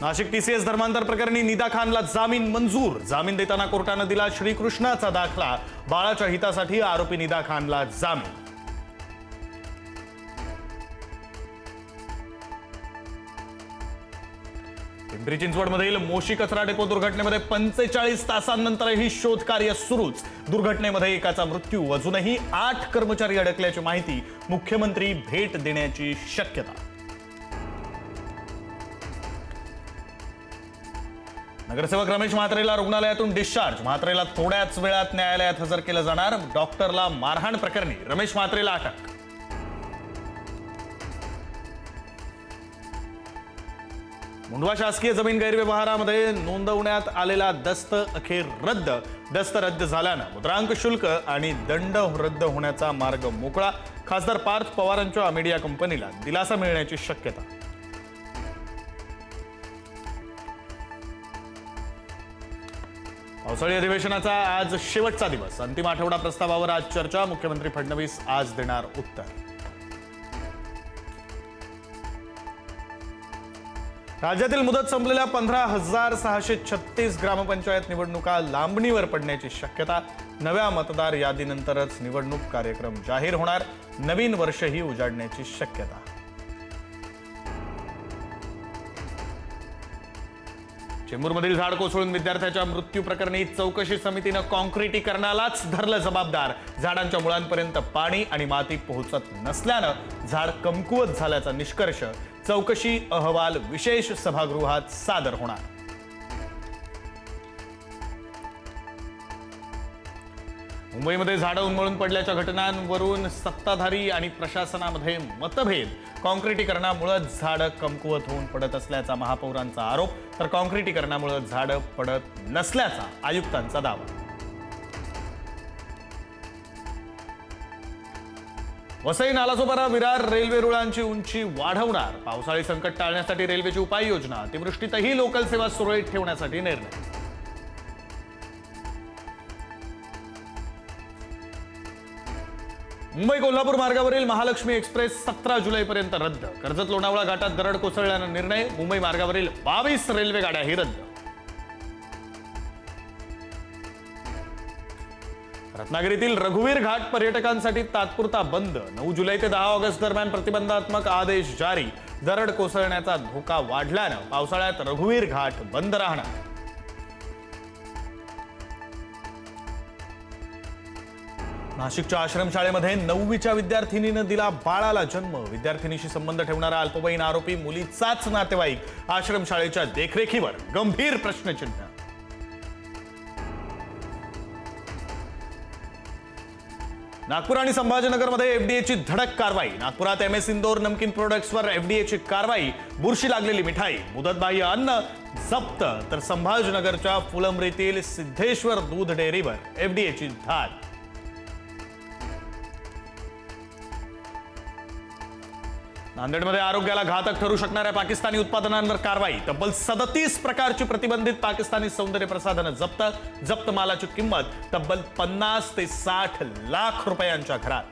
Nashik TCS धर्मांतर प्रकरणी निदा खानला जामीन मंजूर। जामीन देताना कोर्टानं दिला श्रीकृष्णाचा दाखला। बाळाच्या हितासाठी आरोपी निदा खानला जामीन। पिंपरी चिंचवडमधील मोशी कचरा डेपो दुर्घटनेमध्ये 45 तासांनंतरही शोध कार्य सुरूच। दुर्घटनेमध्ये एकाचा मृत्यू, अजूनही 8 कर्मचारी अडकल्याची माहिती। मुख्यमंत्री भेट देण्याची शक्यता। नगरसेवक रमेश म्हात्रेला रुग्णालयातून डिस्चार्ज। म्हात्रेला थोड्याच वेळात न्यायालयात हजर केलं जाणार। डॉक्टरला मारहाण प्रकरणी रमेश म्हात्रेला अटक। मुंढवा शासकीय जमीन गैरव्यवहारामध्ये नोंदवण्यात आलेला दस्त अखेर रद्द। दस्त रद्द झाल्यानं मुद्रांक शुल्क आणि दंड रद्द होण्याचा मार्ग मोकळा। खासदार पार्थ पवारांच्या मीडिया कंपनीला दिलासा मिळण्याची शक्यता। पावसाळी अधिवेशनाचा आज शेवटचा दिवस। अंतिम आठवडा प्रस्तावावर आज चर्चा। मुख्यमंत्री फडणवीस आज देणार उत्तर। राज्यातील मुदत संपलेल्या 15,636 ग्रामपंचायत निवडणुका लांबणीवर पडण्याची शक्यता। नव्या मतदार यादीनंतरच निवडणूक कार्यक्रम जाहीर होणार। नवीन वर्षही उजाडण्याची शक्यता। चेंबूरमधील झाड कोसळून विद्यार्थ्याच्या मृत्यू प्रकरणी चौकशी समितीनं कॉन्क्रिटीकरणालाच धरलं जबाबदार। झाडांच्या मुळांपर्यंत पाणी आणि माती पोहोचत नसल्यानं झाड कमकुवत झाल्याचा निष्कर्ष। चौकशी अहवाल विशेष सभागृहात सादर होणार। मुंबईमध्ये झाडं उन्मळून पडल्याच्या घटनांवरून सत्ताधारी आणि प्रशासनामध्ये मतभेद। कॉन्क्रिटीकरणामुळे झाडं कमकुवत होऊन पडत असल्याचा महापौरांचा आरोप, तर कॉन्क्रिटीकरणामुळे झाडं पडत नसल्याचा आयुक्तांचा दावा। वसई नालासोपारा विरार रेल्वे रुळांची उंची वाढवणार। पावसाळी संकट टाळण्यासाठी रेल्वेची उपाययोजना। अतिवृष्टीतही लोकल सेवा सुरळीत ठेवण्यासाठी निर्णय। मुंबई कोल्हापूर मार्गावरील महालक्ष्मी एक्सप्रेस 17 जुलैपर्यंत रद्द। कर्जत लोणावळा घाटात दरड कोसळल्यानं निर्णय। मुंबई मार्गावरील 22 रेल्वे गाड्याही रद्द। रत्नागिरीतील रघुवीर घाट पर्यटकांसाठी तात्पुरता बंद। 9 जुलै ते 10 ऑगस्ट दरम्यान प्रतिबंधात्मक आदेश जारी। दरड कोसळण्याचा धोका वाढल्यानं पावसाळ्यात रघुवीर घाट बंद राहणार। नाशिकच्या आश्रमशाळेमध्ये 9वीच्या विद्यार्थिनीनं दिला बाळाला जन्म। विद्यार्थिनीशी संबंध ठेवणारा अल्पवयीन आरोपी मुलीचाच नातेवाईक। आश्रमशाळेच्या देखरेखीवर गंभीर प्रश्नचिन्ह। नागपूर आणि संभाजीनगरमध्ये एफडीएची धडक कारवाई। नागपुरात एमएस इंदोर नमकीन प्रोडक्ट्सवर एफडीएची कारवाई। बुरशी लागलेली मिठाई, मुदतबाह्य अन्न जप्त, तर संभाजीनगरच्या फुलंब्रीतील सिद्धेश्वर दूध डेअरीवर एफडीएची धाड। नांदेडमध्ये आरोग्याला घातक ठरू शकणाऱ्या पाकिस्तानी उत्पादनांवर कारवाई। तब्बल 37 प्रकारची प्रतिबंधित पाकिस्तानी सौंदर्य प्रसाधनं जप्त। जप्त मालाची किंमत तब्बल 50 ते 60 लाख रुपयांच्या घरात।